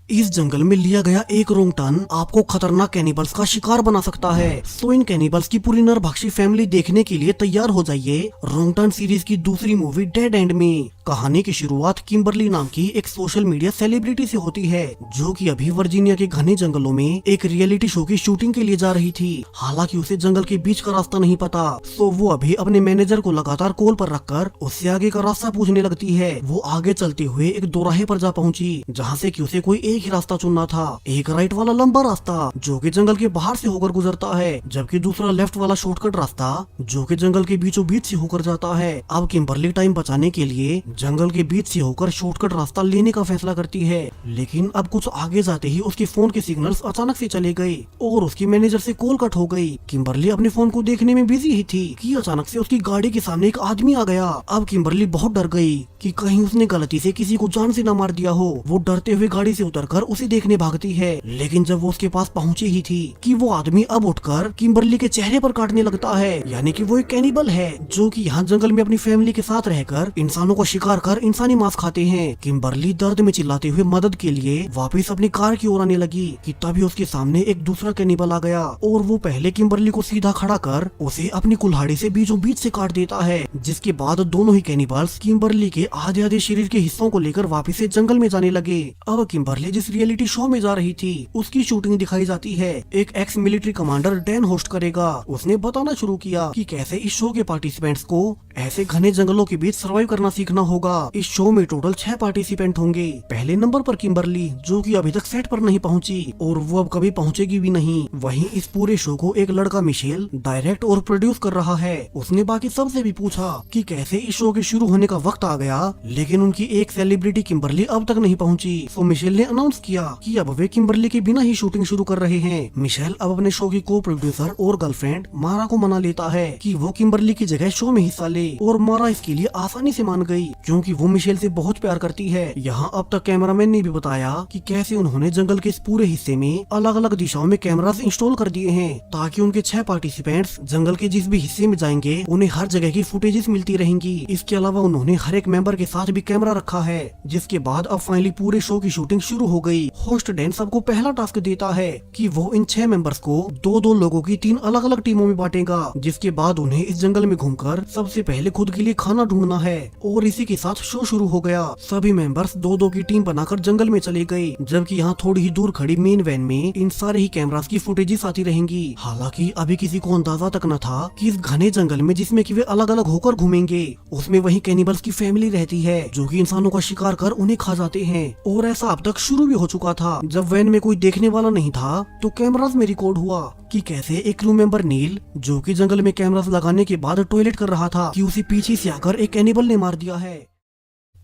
इस जंगल में लिया गया एक रोंगटन आपको खतरनाक कैनिबल्स का शिकार बना सकता है। सो इन कैनिबल्स की पूरी नरभक्षी फैमिली देखने के लिए तैयार हो जाइए रोंगटन सीरीज की दूसरी मूवी डेड एंड में। कहानी की शुरुआत किम्बरली नाम की एक सोशल मीडिया सेलिब्रिटी से होती है, जो कि अभी वर्जीनिया के घने जंगलों में एक रियलिटी शो की शूटिंग के लिए जा रही थी। हालांकि उसे जंगल के बीच का रास्ता नहीं पता, सो वो अभी अपने मैनेजर को लगातार कॉल पर रखकर उससे आगे का रास्ता पूछने लगती है। वो आगे चलते हुए एक दोराहे पर जा पहुंची, जहाँ से कि उसे कोई एक ही रास्ता चुनना था, एक राइट वाला लंबा रास्ता जो कि जंगल के बाहर से होकर गुजरता है, जबकि दूसरा लेफ्ट वाला शॉर्टकट रास्ता जो कि जंगल के बीचों बीच से होकर जाता है। अब किम्बरली टाइम बचाने के लिए जंगल के बीच से होकर शॉर्टकट रास्ता लेने का फैसला करती है, लेकिन अब कुछ आगे जाते ही उसके फोन के सिग्नल्स अचानक से चले गए और उसकी मैनेजर से कॉल कट हो गई। किम्बरली अपने फोन को देखने में बिजी ही थी कि अचानक से उसकी गाड़ी के सामने एक आदमी आ गया। अब किम्बरली बहुत डर गई कि कहीं उसने गलती से किसी को जान से न मार दिया हो। वो डरते हुए गाड़ी से उतरकर उसे देखने भागती है, लेकिन जब वो उसके पास पहुंची ही थी कि वो आदमी अब उठकर किम्बरली के चेहरे पर काटने लगता है, यानी कि वो एक कैनिबल है जो कि यहाँ जंगल में अपनी फैमिली के साथ रहकर इंसानों का शिकार कर इंसानी मांस खाते हैं। किम्बरली दर्द में चिल्लाते हुए मदद के लिए वापस अपनी कार की ओर आने लगी कि तभी उसके सामने एक दूसरा कैनिबल आ गया और वो पहले किम्बरली को सीधा खड़ा कर उसे अपनी कुल्हाड़ी से बीचों बीच से काट देता है, जिसके बाद दोनों ही कैनिबल्स किम्बरली के आधे आधे शरीर के हिस्सों को लेकर वापस से जंगल में जाने लगे। अब किम्बरली जिस रियलिटी शो में जा रही थी उसकी शूटिंग दिखाई जाती है। एक ex military commander Dan host करेगा। उसने बताना शुरू किया कि कैसे इस शो के पार्टिसिपेंट्स को ऐसे घने जंगलों के बीच सर्वाइव करना सीखना होगा। इस शो में टोटल 6 पार्टिसिपेंट होंगे। पहले नंबर पर किम्बरली, जो कि अभी तक सेट पर नहीं पहुंची और वो अब कभी पहुंचेगी भी नहीं। वहीं इस पूरे शो को एक लड़का मिशेल डायरेक्ट और प्रोड्यूस कर रहा है। उसने बाकी सबसे भी पूछा कि कैसे इस शो के शुरू होने का वक्त आ गया, लेकिन उनकी एक सेलिब्रिटी किम्बरली अब तक नहीं पहुंची। तो मिशेल ने अनाउंस किया कि अब वे किम्बरली के बिना ही शूटिंग शुरू कर रहे हैं। मिशेल अब अपने शो की को प्रोड्यूसर और गर्लफ्रेंड मारा को मना लेता है कि वो किम्बरली की जगह शो में हिस्सा ले, और मारा इसके लिए आसानी से मान गई क्योंकि वो मिशेल से बहुत प्यार करती है। यहाँ अब तक कैमरामैन ने भी बताया कि कैसे उन्होंने जंगल के इस पूरे हिस्से में अलग अलग दिशाओं में कैमरास इंस्टॉल कर दिए हैं, ताकि उनके 6 पार्टिसिपेंट्स जंगल के जिस भी हिस्से में जाएंगे उन्हें हर जगह की फुटेजेस मिलती रहेंगी। इसके अलावा उन्होंने हर एक मेंबर के साथ भी कैमरा रखा है। जिसके बाद अब फाइनली पूरे शो की शूटिंग शुरू हो गई। होस्ट डैन सबको पहला टास्क देता है कि वो इन 6 मेंबर्स को 2-2 लोगों की 3 अलग अलग टीमों में बांटेगा, जिसके बाद उन्हें इस जंगल में घूमकर सबसे पहले खुद के लिए खाना ढूंढना है। और इसी के साथ शो शुरू हो गया। सभी मेंबर्स 2-2 की टीम बनाकर जंगल में चले गए, जबकि यहाँ थोड़ी ही दूर खड़ी मेन वैन में इन सारे ही कैमरास की फुटेजेस आती रहेंगी। हालांकि अभी किसी को अंदाजा तक न था कि इस घने जंगल में जिसमें कि वे अलग अलग होकर घूमेंगे, उसमें वही कैनिबल्स की फैमिली रहती है जो कि इंसानों का शिकार कर उन्हें खा जाते हैं। और ऐसा अब तक शुरू भी हो चुका था। जब वैन में कोई देखने वाला नहीं था तो कैमरास में रिकॉर्ड हुआ कि कैसे एक क्रू मेंबर नील, जो कि जंगल में कैमरास लगाने के बाद टॉयलेट कर रहा था, कि उसे पीछे से आकर एक कैनिबल ने मार दिया है।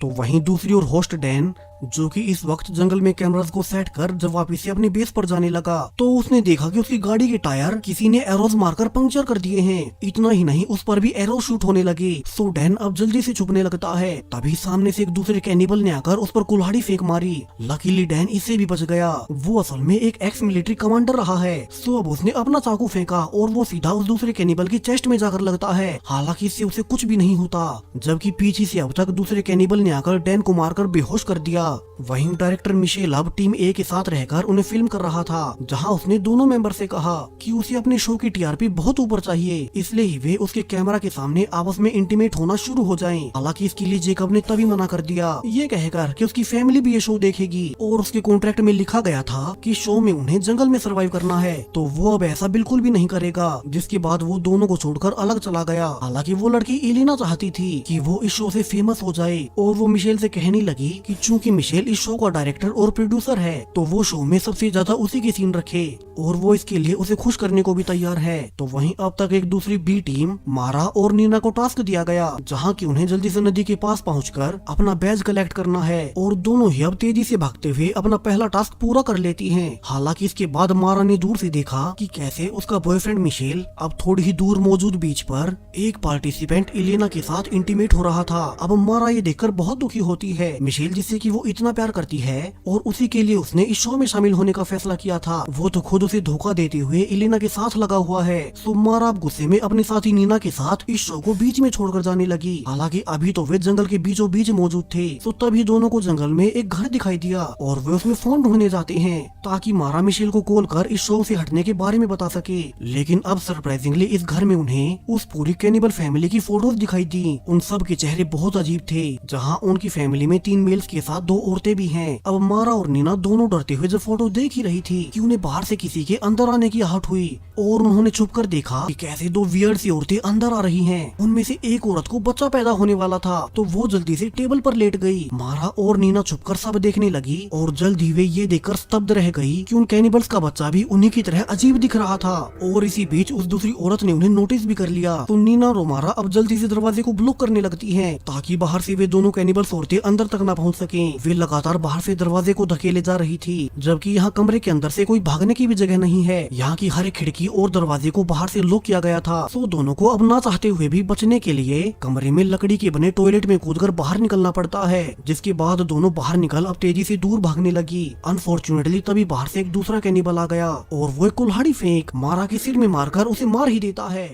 तो वहीं दूसरी ओर होस्ट डैन, जो कि इस वक्त जंगल में कैमरास को सेट कर जब वापस से अपनी बेस पर जाने लगा तो उसने देखा कि उसकी गाड़ी के टायर किसी ने एरोज मारकर पंक्चर कर दिए हैं। इतना ही नहीं, उस पर भी एरो शूट होने लगे। सो डैन अब जल्दी से छुपने लगता है। तभी सामने से एक दूसरे कैनिबल ने आकर उस पर कुल्हाड़ी फेंक मारी। लकीली डैन इससे भी बच गया। वो असल में एक एक्स मिलिट्री कमांडर रहा है। सो अब उसने अपना चाकू फेंका और वो सीधा उस दूसरे कैनिबल की चेस्ट में जाकर लगता है। हालांकि इससे उसे कुछ भी नहीं होता, जबकि पीछे से अब तक दूसरे कैनिबल ने आकर डैन को मारकर बेहोश कर दिया। वहीं डायरेक्टर मिशेल अब टीम ए के साथ रहकर उन्हें फिल्म कर रहा था, जहां उसने दोनों मेंबर से कहा कि उसे अपने शो की टीआरपी बहुत ऊपर चाहिए, इसलिए ही वे उसके कैमरा के सामने आपस में इंटीमेट होना शुरू हो जाएं। हालांकि इसके लिए जेकब ने तभी मना कर दिया, ये कहकर कि उसकी फैमिली भी ये शो देखेगी और उसके कॉन्ट्रैक्ट में लिखा गया था कि शो में उन्हें जंगल में सर्वाइव करना है, तो वो अब ऐसा बिल्कुल भी नहीं करेगा। जिसके बाद वो दोनों को छोड़कर अलग चला गया। हालांकि वो लड़की एलिना चाहती थी कि वो इस शो से फेमस हो जाए और वो मिशेल से कहने लगी कि चूंकि मिशेल इस शो का डायरेक्टर और प्रोड्यूसर है तो वो शो में सबसे ज्यादा उसी की सीन रखे और वो इसके लिए उसे खुश करने को भी तैयार है। तो वहीं अब तक एक दूसरी बी टीम मारा और नीना को टास्क दिया गया, जहां कि उन्हें जल्दी से नदी के पास पहुंचकर अपना बैज कलेक्ट करना है और दोनों ही अब तेजी से भागते हुए अपना पहला टास्क पूरा कर लेती हैं। हालांकि इसके बाद मारा ने दूर से देखा कि कैसे उसका बॉयफ्रेंड मिशेल अब थोड़ी ही दूर मौजूद बीच पर एक पार्टिसिपेंट एलिना के साथ इंटीमेट हो रहा था। अब मारा ये देखकर बहुत दुखी होती है। मिशेल जिससे कि वो इतना प्यार करती है और उसी के लिए उसने इस शो में शामिल होने का फैसला किया था। वो तो खुद उसे धोखा देते हुए इलिना के साथ लगा हुआ है। तो मारा अब गुस्से में अपने साथी नीना के साथ इस शो को बीच में छोड़कर जाने लगी। हालांकि अभी तो वे जंगल के बीचों बीच मौजूद थे। तो तभी दोनों को जंगल में एक घर दिखाई दिया और वे उसमें फोन ढूंढने जाते हैं ताकि मारा मिशेल को कॉल कर इस शो से हटने के बारे में बता सके। लेकिन अब सरप्राइजिंगली इस घर में उन्हें उस पूरी कैनिबल फैमिली की फोटोज दिखाई दी। उन सब के चेहरे बहुत अजीब थे। जहाँ उनकी फैमिली में 3 मेल्स के साथ 2 औरतें भी हैं। अब मारा और नीना दोनों डरते हुए जब फोटो देख ही रही थी कि उन्हें बाहर से किसी के अंदर आने की आहट हुई और उन्होंने छुप कर देखा कि कैसे 2 वियर्ड सी औरतें अंदर आ रही हैं। उनमें से एक औरत को बच्चा पैदा होने वाला था तो वो जल्दी से टेबल पर लेट गई। मारा और नीना छुपकर सब देखने लगी और जल्द ही वे ये देखकर स्तब्ध रह गई कि उन कैनिबल्स का बच्चा भी उन्हीं की तरह अजीब दिख रहा था। और इसी बीच उस दूसरी औरत ने उन्हें नोटिस भी कर लिया। तो नीना और मारा अब जल्दी से दरवाजे को ब्लॉक करने लगती हैं ताकि बाहर से वे दोनों कैनिबल्स औरतें अंदर तक न पहुंच सकें। वे लगातार बाहर से दरवाजे को धकेले जा रही थी जबकि यहाँ कमरे के अंदर से कोई भागने की भी जगह नहीं है। यहाँ की हर एक खिड़की और दरवाजे को बाहर से लॉक किया गया था। तो दोनों को अब ना चाहते हुए भी बचने के लिए कमरे में लकड़ी के बने टॉयलेट में कूदकर बाहर निकलना पड़ता है। जिसके बाद दोनों बाहर निकल अब तेजी से दूर भागने लगी। अनफॉर्चुनेटली तभी बाहर से एक दूसरा कैनिबल आ गया और वो एक कुल्हाड़ी फेंक मारा के सिर में मारकर उसे मार ही देता है।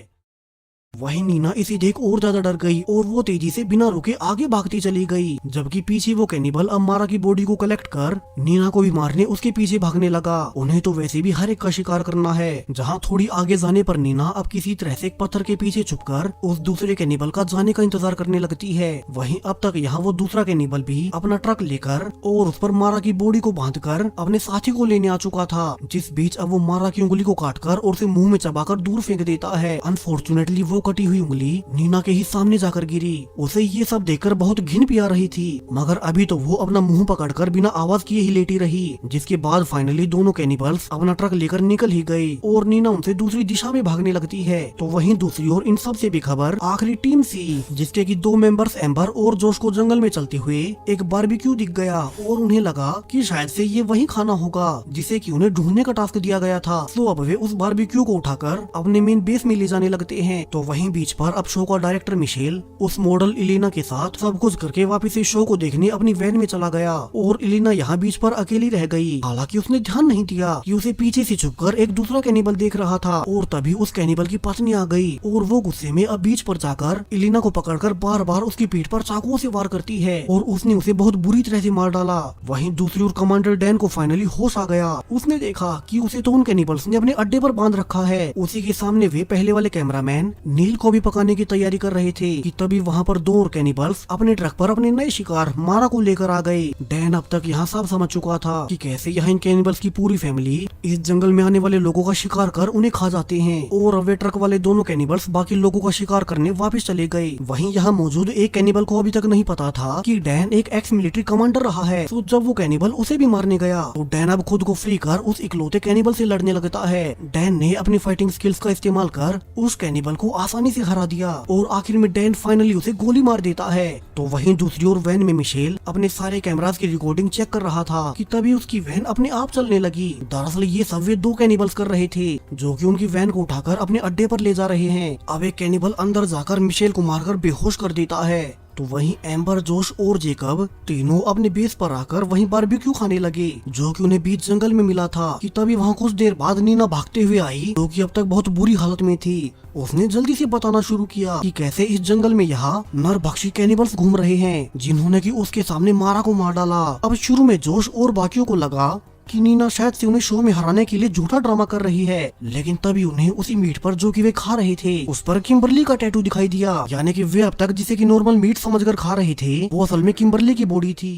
वहीं नीना इसे देख और ज्यादा डर गई और वो तेजी से बिना रुके आगे भागती चली गई। जबकि पीछे वो कैनिबल अब मारा की बॉडी को कलेक्ट कर नीना को भी मारने उसके पीछे भागने लगा। उन्हें तो वैसे भी हर एक का शिकार करना है। जहाँ थोड़ी आगे जाने पर नीना अब किसी तरह से एक पत्थर के पीछे छुपकर उस दूसरे कैनिबल का जाने का इंतजार करने लगती है। वहीं अब तक यहाँ वो दूसरा कैनिबल भी अपना ट्रक लेकर और उस पर मारा की बॉडी को बांधकर अपने साथी को लेने आ चुका था। जिस बीच अब वो मारा की उंगली को काटकर और उसे मुंह में चबाकर दूर फेंक देता है। अनफॉर्चुनेटली वो कटी हुई उंगली नीना के ही सामने जाकर गिरी। उसे ये सब देखकर बहुत घिन भी आ रही थी मगर अभी तो वो अपना मुंह पकड़कर बिना आवाज किए ही लेटी रही। जिसके बाद फाइनली दोनों कैनिबल्स अपना ट्रक लेकर निकल ही गए और नीना उनसे दूसरी दिशा में भागने लगती है। तो वहीं दूसरी ओर इन सब से बेखबर आखिरी टीम सी जिसके की 2 मेंबर्स एम्बर और जोश को जंगल में चलते हुए एक बारबेक्यू दिख गया और उन्हें लगा कि शायद से ये वही खाना होगा जिसे कि उन्हें ढूंढने का टास्क दिया गया था। तो अब वे उस बारबेक्यू को उठाकर अपने मेन बेस में ले जाने लगते हैं। तो वहीं बीच पर अब शो का डायरेक्टर मिशेल उस मॉडल इलिना के साथ सब कुछ करके वापस इस शो को देखने अपनी वैन में चला गया और इलिना यहाँ बीच पर अकेली रह गई। हालांकि उसने ध्यान नहीं दिया कि उसे पीछे से छुपकर एक दूसरा कैनिबल देख रहा था और तभी उस कैनिबल की पत्नी आ गई और वो गुस्से में अब बीच पर जाकर इलिना को पकड़कर बार बार उसकी पीठ पर चाकुओं से वार करती है और उसने उसे बहुत बुरी तरह से मार डाला। वहीं दूसरी ओर कमांडर डैन को फाइनली होश आ गया। उसने देखा कि उसे तो उन कैनिबल्स ने अपने अड्डे पर बांध रखा है। उसी के सामने वे पहले वाले कैमरामैन नील को भी पकाने की तैयारी कर रहे थे कि तभी वहाँ पर 2 और कैनिबल्स अपने ट्रक पर अपने नए शिकार मारा को लेकर आ गए। डैन अब तक यहाँ सब समझ चुका था कि कैसे यहाँ इन कैनिबल्स की पूरी फैमिली इस जंगल में आने वाले लोगों का शिकार कर उन्हें खा जाते हैं और अब वे ट्रक वाले दोनों कैनिबल्स बाकी लोगों का शिकार करने वापस चले गए। वहीं यहाँ मौजूद एक कैनिबल को अभी तक नहीं पता था कि डैन एक एक्स मिलिट्री कमांडर रहा है। तो जब वो कैनिबल उसे भी मारने गया तो डैन अब खुद को फ्री कर उस इकलौते कैनिबल से लड़ने लगता है। डैन ने अपनी फाइटिंग स्किल्स का इस्तेमाल कर उस कैनिबल को आसानी से हरा दिया और आखिर में डैन फाइनली उसे गोली मार देता है। तो वहीं दूसरी ओर वैन में मिशेल अपने सारे कैमरास की रिकॉर्डिंग चेक कर रहा था कि तभी उसकी वैन अपने आप चलने लगी। दरअसल ये सब वे 2 कैनिबल्स कर रहे थे जो कि उनकी वैन को उठाकर अपने अड्डे पर ले जा रहे हैं। अब एक कैनिबल अंदर जाकर मिशेल को मारकर बेहोश कर देता है। तो वहीं एम्बर, जोश और जेकब तीनों अपने बेस पर आकर वहीं बारबेक्यू खाने लगे जो कि उन्हें बीच जंगल में मिला था। कि तभी वहाँ कुछ देर बाद नीना भागते हुए आई जो कि अब तक बहुत बुरी हालत में थी। उसने जल्दी से बताना शुरू किया कि कैसे इस जंगल में यहाँ नरभक्षी कैनिबल्स घूम रहे हैं जिन्होंने कि उसके सामने मारा को मार डाला। अब शुरू में जोश और बाकियों को लगा कि नीना शायद से उन्हें शो में हराने के लिए झूठा ड्रामा कर रही है, लेकिन तभी उन्हें उसी मीट पर जो कि वे खा रहे थे उस पर किम्बरली का टैटू दिखाई दिया। यानी कि वे अब तक जिसे कि नॉर्मल मीट समझकर खा रहे थे वो असल में किम्बरली की बॉडी थी।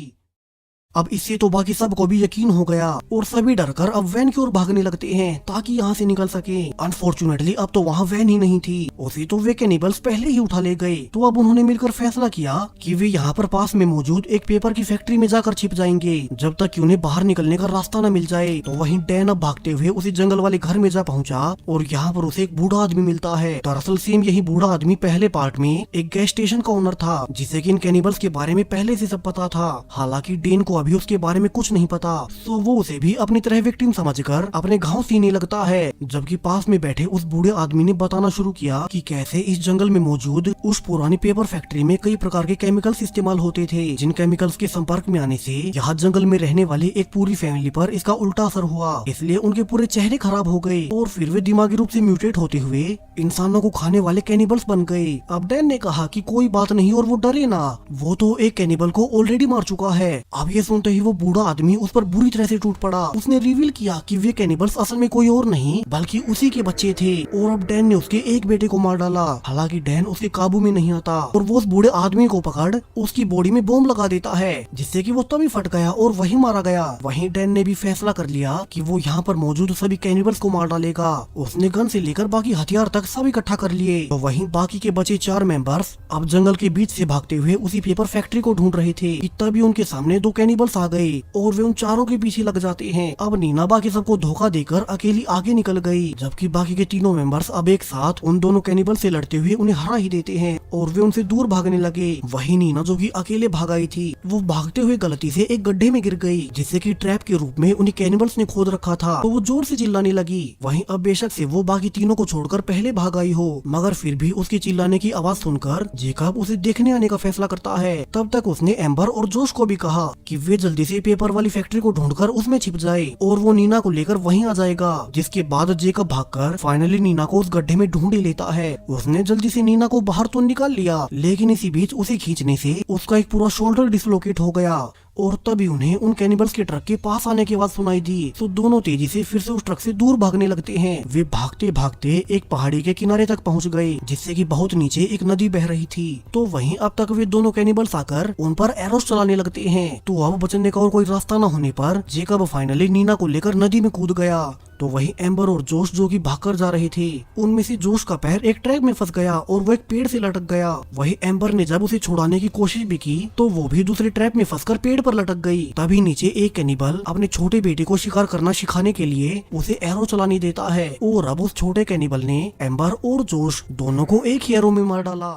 अब इससे तो बाकी सबको भी यकीन हो गया और सभी डरकर अब वैन की ओर भागने लगते हैं ताकि यहाँ से निकल सके। अनफॉर्चुनेटली अब तो वहाँ वैन ही नहीं थी, उसे तो वे कैनिबल्स पहले ही उठा ले गए। तो अब उन्होंने मिलकर फैसला किया कि वे यहाँ पर पास में मौजूद एक पेपर की फैक्ट्री में जाकर छिप जाएंगे जब तक कि उन्हें बाहर निकलने का रास्ता न मिल जाए। तो वहीं डैन अब भागते हुए उसी जंगल वाले घर में जा पहुँचा और यहाँ पर उसे एक बूढ़ा आदमी मिलता है। दरअसल सेम यही बूढ़ा आदमी पहले पार्ट में एक गैस स्टेशन का ओनर था जिसे कि इन कैनिबल्स के बारे में पहले से सब पता था। हालांकि डैन को अभी उसके बारे में कुछ नहीं पता, तो वो उसे भी अपनी तरह विक्टिम समझकर अपने घाव सीने लगता है। जबकि पास में बैठे उस बूढ़े आदमी ने बताना शुरू किया कि कैसे इस जंगल में मौजूद उस पुरानी पेपर फैक्ट्री में कई प्रकार के केमिकल्स इस्तेमाल होते थे, जिन केमिकल्स के संपर्क में आने से यहाँ जंगल में रहने वाली एक पूरी फैमिली पर इसका उल्टा असर हुआ, इसलिए उनके पूरे चेहरे खराब हो गए और फिर वे दिमागी रूप से म्यूटेट होते हुए इंसानों को खाने वाले कैनिबल्स बन गए। अब डैन ने कहा कि कोई बात नहीं और वो डरे ना, वो तो एक कैनिबल को ऑलरेडी मार चुका है। अब ये सुनते ही वो बूढ़ा आदमी उस पर बुरी तरह से टूट पड़ा। उसने रिवील किया कि वे कैनिबल्स असल में कोई और नहीं बल्कि उसी के बच्चे थे और अब डैन ने उसके एक बेटे को मार डाला। हालांकि डैन उसके काबू में नहीं आता और वो उस बूढ़े आदमी को पकड़ उसकी बॉडी में बॉम्ब लगा देता है, जिससे कि वो तभी फट गया और वही मारा गया। वहीं डैन ने भी फैसला कर लिया कि वो यहाँ पर मौजूद सभी कैनिबल्स को मार डालेगा। उसने गन से लेकर बाकी हथियार तक सब इकट्ठा कर लिए। तो वहीं बाकी के बचे 4 मेंबर्स अब जंगल के बीच से भागते हुए उसी पेपर फैक्ट्री को ढूंढ रहे थे कि तभी उनके सामने 2 कैनिबल्स आ गए और वे उन चारों के पीछे लग जाते हैं। अब नीना बाकी सबको धोखा देकर अकेली आगे निकल गई, जबकि बाकी के तीनों मेंबर्स अब एक साथ उन दोनों कैनिबल से लड़ते हुए उन्हें हरा ही देते हैं और वे उनसे दूर भागने लगे। वही नीना जो कि अकेले भाग आई थी, वो भागते हुए गलती से एक गड्ढे में गिर गई, जिससे कि ट्रैप के रूप में उन्हें कैनिबल्स ने खोद रखा था। तो वो जोर से चिल्लाने लगी। वहीं अब बेशक से वो बाकी तीनों को छोड़कर पहले भाग आई हो, मगर फिर भी उसकी चिल्लाने की आवाज सुनकर जेकब उसे देखने आने का फैसला करता है। तब तक उसने एम्बर और जोश को भी कहा कि वे जल्दी से पेपर वाली फैक्ट्री को ढूंढकर उसमें छिप जाए और वो नीना को लेकर वहीं आ जाएगा। जिसके बाद जेकब भागकर फाइनली नीना को उस गड्ढे में ढूंढ ही लेता है। उसने जल्दी से नीना को बाहर तो निकाल लिया, लेकिन इसी बीच उसे खींचने से उसका एक पूरा शोल्डर डिसलोकेट हो गया और तभी उन्हें उन कैनिबल्स के ट्रक के पास आने की आवाज सुनाई दी। तो दोनों तेजी से फिर से उस ट्रक से दूर भागने लगते हैं। वे भागते भागते एक पहाड़ी के किनारे तक पहुंच गए, जिससे कि बहुत नीचे एक नदी बह रही थी। तो वहीं अब तक वे दोनों कैनिबल्स आकर उन पर एरोस चलाने लगते हैं। तो अब बचने का और कोई रास्ता न होने पर जेकब फाइनली नीना को लेकर नदी में कूद गया। तो वही एम्बर और जोश जो कि भागकर जा रहे थे, उनमें से जोश का पैर एक ट्रैक में फंस गया और वो एक पेड़ से लटक गया। वही एम्बर ने जब उसे छुड़ाने की कोशिश भी की तो वो भी दूसरे ट्रैप में फंसकर पेड़ पर लटक गई। तभी नीचे एक कैनिबल अपने छोटे बेटे को शिकार करना सिखाने के लिए उसे एरो चलाने देता है और अब उस छोटे कैनिबल ने एम्बर और जोश दोनों को एक ही एरो में मार डाला।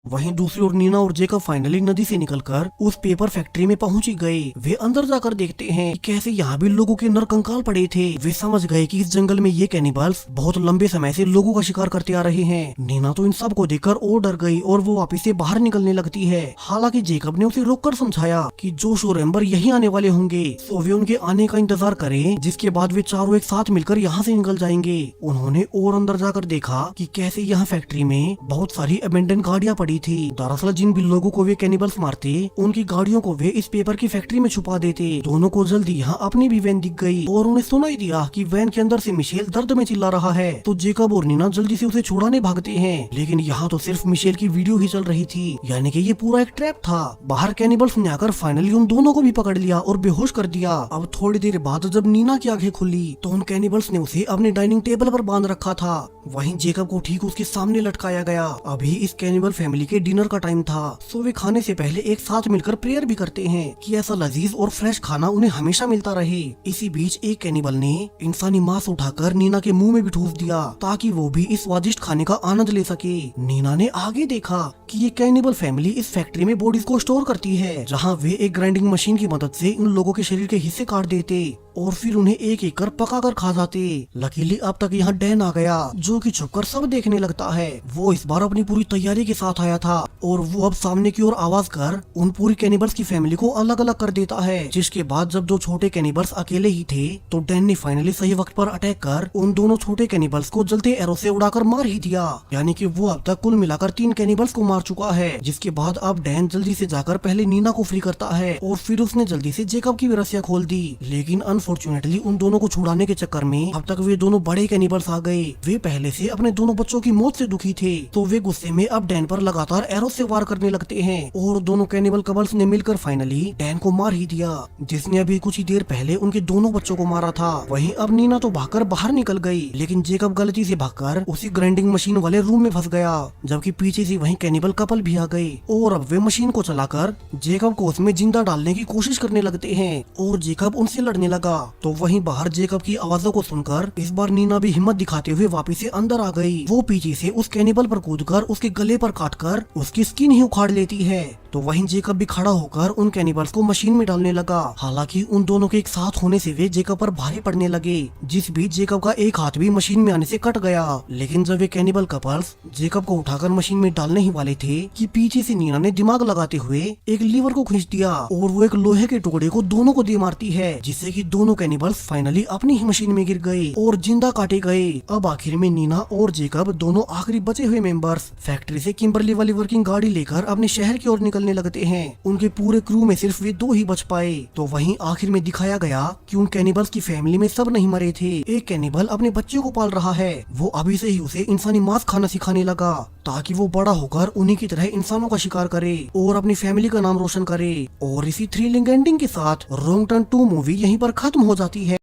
वहीं दूसरी ओर नीना और जेकब फाइनली नदी से निकलकर उस पेपर फैक्ट्री में पहुंच गए। वे अंदर जाकर देखते हैं कि कैसे यहाँ भी लोगों के नरकंकाल पड़े थे। वे समझ गए कि इस जंगल में ये कैनिबल्स बहुत लंबे समय से लोगों का शिकार करते आ रहे हैं। नीना तो इन सब को देखकर और डर गई और वो वापस से बाहर निकलने लगती है। हालांकि जेकब ने उसे रोककर समझाया कि जोश और एम्बर यही आने वाले होंगे, तो वे उनके आने का इंतजार करें, जिसके बाद वे चारों एक साथ मिलकर यहाँ से निकल जाएंगे। उन्होंने और अंदर जाकर देखा कि कैसे यहाँ फैक्ट्री में बहुत सारी अबेंडन गाड़ियाँ पड़ी थी। दरअसल जिन भी लोगों को वे कैनिबल्स मारते, उनकी गाड़ियों को वे इस पेपर की फैक्ट्री में छुपा देते। दोनों को जल्दी यहाँ अपनी भी वैन दिख गई और उन्हें सुनाई दिया कि वैन के अंदर से मिशेल दर्द में चिल्ला रहा है। तो जेकब और नीना जल्दी से उसे छुड़ाने भागते हैं, लेकिन यहाँ तो सिर्फ मिशेल की वीडियो ही चल रही थी, यानी कि ये पूरा एक ट्रैप था। बाहर कैनिबल्स ने आकर फाइनली उन दोनों को भी पकड़ लिया और बेहोश कर दिया। अब थोड़ी देर बाद जब नीना की आंखें खुली तो उन कैनिबल्स ने उसे अपने डाइनिंग टेबल पर बांध रखा था। वहीं जेकब को ठीक उसके सामने लटकाया गया। अभी इस कैनिबल फैमिली के डिनर का टाइम था, सो वे खाने से पहले एक साथ मिलकर प्रेयर भी करते हैं कि ऐसा लजीज और फ्रेश खाना उन्हें हमेशा मिलता रहे। इसी बीच एक कैनिबल ने इंसानी मांस उठाकर नीना के मुंह में भी ठूस दिया ताकि वो भी इस स्वादिष्ट खाने का आनंद ले सके। नीना ने आगे देखा कि ये कैनिबल फैमिली इस फैक्ट्री में बॉडीज को स्टोर करती है, जहाँ वे एक ग्राइंडिंग मशीन की मदद से इन लोगों के शरीर के हिस्से काट देते और फिर उन्हें एक एक कर पका कर खा जाते। लकीली अब तक यहाँ डैन आ गया, जो कि छुपकर सब देखने लगता है। वो इस बार अपनी पूरी तैयारी के साथ आया था और वो अब सामने की ओर आवाज कर उन पूरी कैनिबल्स की फैमिली को अलग अलग कर देता है। जिसके बाद जब 2 छोटे कैनिबल्स अकेले ही थे तो डैन ने फाइनली सही वक्त पर अटैक कर उन दोनों छोटे कैनिबल्स को जलते एरो से उड़ाकर मार ही दिया। यानी कि वो अब तक कुल मिलाकर 3 कैनिबल्स को मार चुका है। जिसके बाद अब डैन जल्दी से जाकर पहले नीना को फ्री करता है और फिर उसने जल्दी से जेकब की भी रस्सियां खोल दी। लेकिन अनफॉर्चुनेटली उन दोनों को छुड़ाने के चक्कर में अब तक वे दोनों बड़े कैनिबल्स आ गए। वे पहले से अपने दोनों बच्चों की मौत से दुखी थे, तो वे गुस्से में अब डैन पर लगातार एरो से वार करने लगते हैं और दोनों कैनिबल कबल्स ने मिलकर फाइनली डैन को मार ही दिया, जिसने अभी कुछ ही देर पहले उनके दोनों बच्चों को मारा था। वहीं अब नीना तो भागकर बाहर निकल गई, लेकिन जेकब गलती से भागकर उसी ग्राइंडिंग मशीन वाले रूम में फंस गया, जबकि पीछे से वहीं कैनिबल कपल भी आ गए और अब वे मशीन को चलाकर जेकब को उसमें जिंदा डालने की कोशिश करने लगते हैं और जेकब उनसे लड़ने लगा। तो वहीं बाहर जेकब की आवाजों को सुनकर इस बार नीना भी हिम्मत दिखाते हुए वापस से अंदर आ गई। वो पीछे से उस कैनिबल पर कूदकर उसके गले पर काटकर उसकी स्किन ही उखाड़ लेती है। तो तो वहीं जेकब भी खड़ा होकर उन कैनिबल्स को मशीन में डालने लगा। हालांकि उन दोनों के एक साथ होने से वे जेकब पर भारी पड़ने लगे, जिस बीच जेकब का एक हाथ भी मशीन में आने से कट गया। लेकिन जब वे कैनिबल कपल्स जेकब को उठाकर मशीन में डालने ही वाले थे कि पीछे से नीना ने दिमाग लगाते हुए एक लीवर को खींच दिया और वो एक लोहे के टुकड़े को दोनों को दे मारती है, जिससे कि दोनों कैनिबल्स फाइनली अपनी ही मशीन में गिर गए और जिंदा काटे गए। अब आखिर में नीना और जेकब दोनों आखिरी बचे हुए मेंबर्स फैक्ट्री से किम्बरली वाली वर्किंग गाड़ी लेकर अपने शहर की ओर निकलने लगते हैं। उनके पूरे क्रू में सिर्फ वे 2 ही बच पाए। तो वहीं आखिर में दिखाया गया कि उन कैनिबल्स की फैमिली में सब नहीं मरे थे। एक कैनिबल अपने बच्चे को पाल रहा है, वो अभी से ही उसे इंसानी मांस खाना सिखाने लगा ताकि वो बड़ा होकर उन्हीं की तरह इंसानों का शिकार करे और अपनी फैमिली का नाम रोशन करे। और इसी थ्रिलिंग एंडिंग के साथ रॉन्ग टर्न 2 मूवी यहीं पर खत्म हो जाती है।